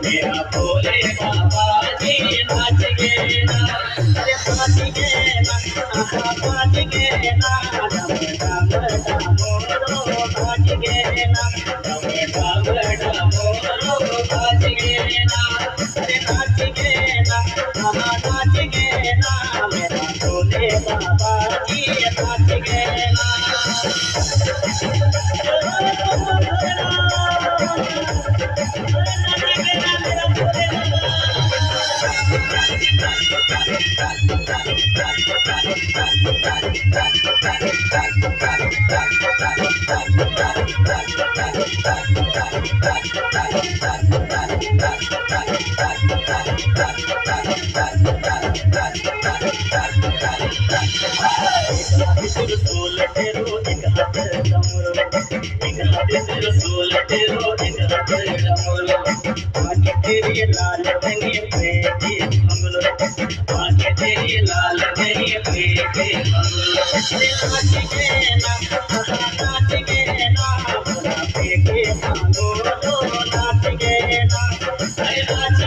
मेरा भोले बाबा जी नाच गे ना, अरे नाच गे ना, नाच गे ना, डम डम डमोरो नाच गे ना, डम डमोरो नाच गे ना, अरे नाच गे ना, नाच गे ना, मेरा भोले बाबा जी नाच गे ना। तेरी लाल रंगी बेटी मंगलो, आके तेरी लाल रंगी बेटी मंगलो, नाच गे ना, नाच गे ना, बुला के मांगो लो नाच गे ना, अरे नाच